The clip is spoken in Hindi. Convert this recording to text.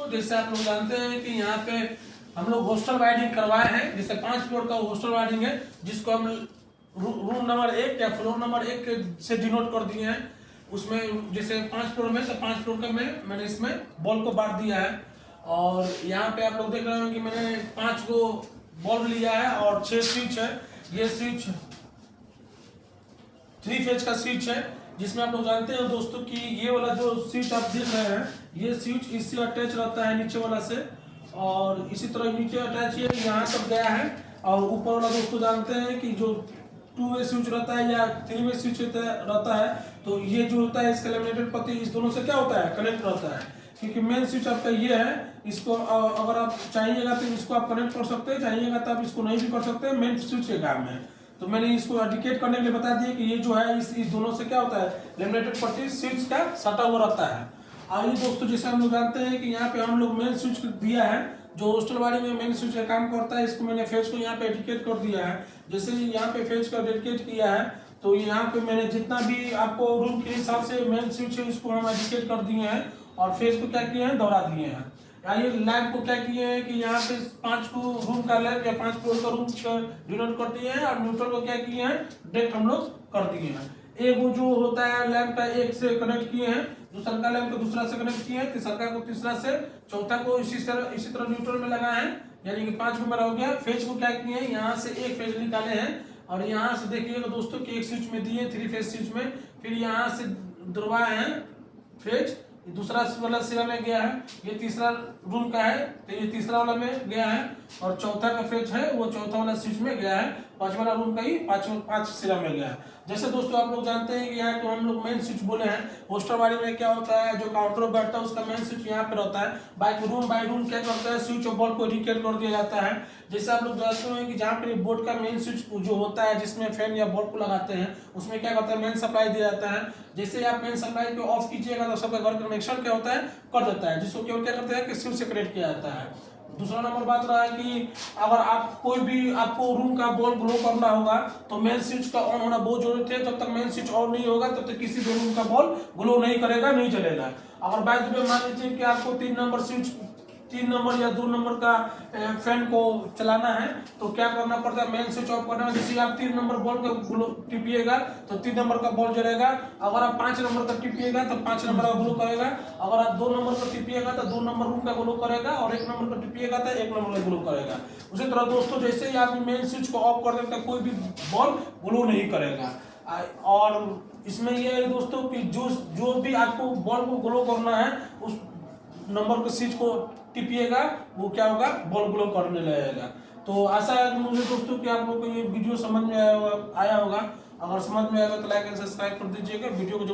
दोस्तों, जैसे आप लोग जानते हैं कि यहाँ पे हम लोग हॉस्टल वायरिंग करवाए हैं। जैसे 5 फ्लोर का हॉस्टल वायरिंग है, जिसको हम रूम नंबर 1 या फ्लोर नंबर 1 से डिनोट कर दिए हैं। उसमें जैसे 5 फ्लोर में, तो 5 फ्लोर का मैंने इसमें बॉल को बांट दिया है। और यहाँ पे आप लोग देख रहे हो कि मैंने 5 को बॉल लिया है और 6 स्विच है। ये स्विच 3 फेज का स्विच है, जिसमें आप लोग जानते हैं दोस्तों कि ये वाला जो स्विच आप देख रहे हैं, ये स्विच इससे अटैच रहता है नीचे वाला से, और इसी तरह नीचे अटैच ये यहाँ तक गया है। और ऊपर वाला दोस्तों जानते हैं कि जो 2 वे स्विच रहता है या 3 वे स्विच रहता है, तो ये जो होता है इसका लेमिनेटेड पत्ती इस दोनों से क्या होता है, कनेक्ट रहता है। क्योंकि मेन स्विच आपका ये है, इसको अगर आप चाहिएगा तो इसको आप कनेक्ट कर सकते हैं, चाहिएगा तो आप इसको नहीं भी कर सकते हैं, मेन स्विच के काम है। तो मैंने इसको इंडिकेट करने के लिए बता दिया कि ये जो है इस दोनों से क्या होता है, लेमिनेटेड पट्टी स्विच का सटा हुआ रहता है। आइए दोस्तों, जैसे हम लोग जानते हैं कि यहाँ पे हम लोग मेन स्विच दिया है, जो हॉस्टल वाली में मेन स्विच का काम करता है, इसको मैंने फेज को यहाँ पे इंडिकेट कर दिया है। जैसे यहाँ पे फेज का इंडिकेट किया है, तो यहाँ पे मैंने जितना भी आपको रूम के हिसाब से मेन स्विच है इसको हम इंडिकेट कर दिए हैं, और फेज को क्या किए हैं, दोहरा दिए हैं। आइए लैंप को क्या किए हैं कि यहाँ पे 5 को रूम का लैंप या 5 फ्लोर का रूम डिनोट कर दिए हैं, और न्यूट्रल को क्या किए हैं, डायरेक्ट हम लोग कर दिए हैं। एक वो जो होता है लैंप का एक से कनेक्ट किए हैं, दूसरा का लैंप को दूसरा से कनेक्ट किए हैं, तीसरा को तीसरा से, चौथा को इसी तरह न्यूट्रल में लगाए हैं, यानी कि 5 नंबर हो गया। फेज को क्या किए हैं, यहाँ से एक फेज निकाले हैं, और यहाँ से देखिएगा दोस्तों कि एक स्विच में दिए 3 फेज स्विच में, फिर यहाँ से दुरवाए हैं फेज, दूसरा वाला सिरा में गया है, ये तीसरा रूम का है तो ये तीसरा वाला में गया है, और चौथा का फेज है वो चौथा वाला स्विच में गया है, 5 वाला रूम का ही 5 सिरा में गया है। जैसे दोस्तों आप लोग जानते हैं कि यहाँ को हम लोग मेन स्विच बोले हैं। हॉस्टल वाली में क्या होता है, जो काउंटर बैठता है उसका मेन स्विच यहाँ पे रहता है। बाई रूम क्या करता है, स्विच और बॉल को इंडिकेट कर दिया जाता है। जैसे आप लोग जानते हैं कि जहाँ पे बोर्ड का मेन स्विच जो होता है, जिसमें फैन या बॉल को लगाते हैं, उसमें क्या करता है, मेन सप्लाई दिया जाता है। जैसे आप मेन सप्लाई को ऑफ कीजिएगा तो सबका घर कनेक्शन क्या होता है, कट जाता है, जिसको केवल क्या करते हैं कि स्विच से कनेक्ट किया जाता है। दूसरा नंबर बात रहा है कि अगर आप कोई भी आपको रूम का बॉल ग्लो करना होगा तो मेन स्विच का ऑन होना बहुत जरूरी है। जब तक मेन स्विच ऑन नहीं होगा तब तक किसी भी रूम का बॉल ग्लो नहीं करेगा, नहीं चलेगा। अगर बाय द वे मान लीजिए कि आपको 3 नंबर स्विच, 3 नंबर या 2 नंबर का फैन को चलाना है, तो क्या करना पड़ता है, मेन स्विच ऑफ करना है। जैसे आप 3 नंबर बॉल को टिपिएगा तो 3 नंबर का बॉल जलेगा। अगर आप 5 नंबर का टिपिएगा तो 5 नंबर का ग्लो करेगा। अगर आप 2 नंबर का टिपिएगा तो 2 नंबर रूम का ग्लो करेगा, और 1 नंबर का टिपिएगा तो 1 नंबर का ग्लो करेगा। उसी तरह दोस्तों, जैसे ही आप मेन स्विच को ऑफ कर देते हैं, कोई भी बॉल ग्लो नहीं करेगा। और इसमें यह है दोस्तों कि जो भी आपको बॉल को ग्लो करना है, उस नंबर के स्विच को टिपिएगा, वो क्या होगा, बॉल ग्लो करने लगेगा। तो आशा है मुझे दोस्तों कि आप लोगों को ये वीडियो समझ में आया होगा। अगर समझ में आएगा तो लाइक एंड सब्सक्राइब कर दीजिएगा वीडियो को।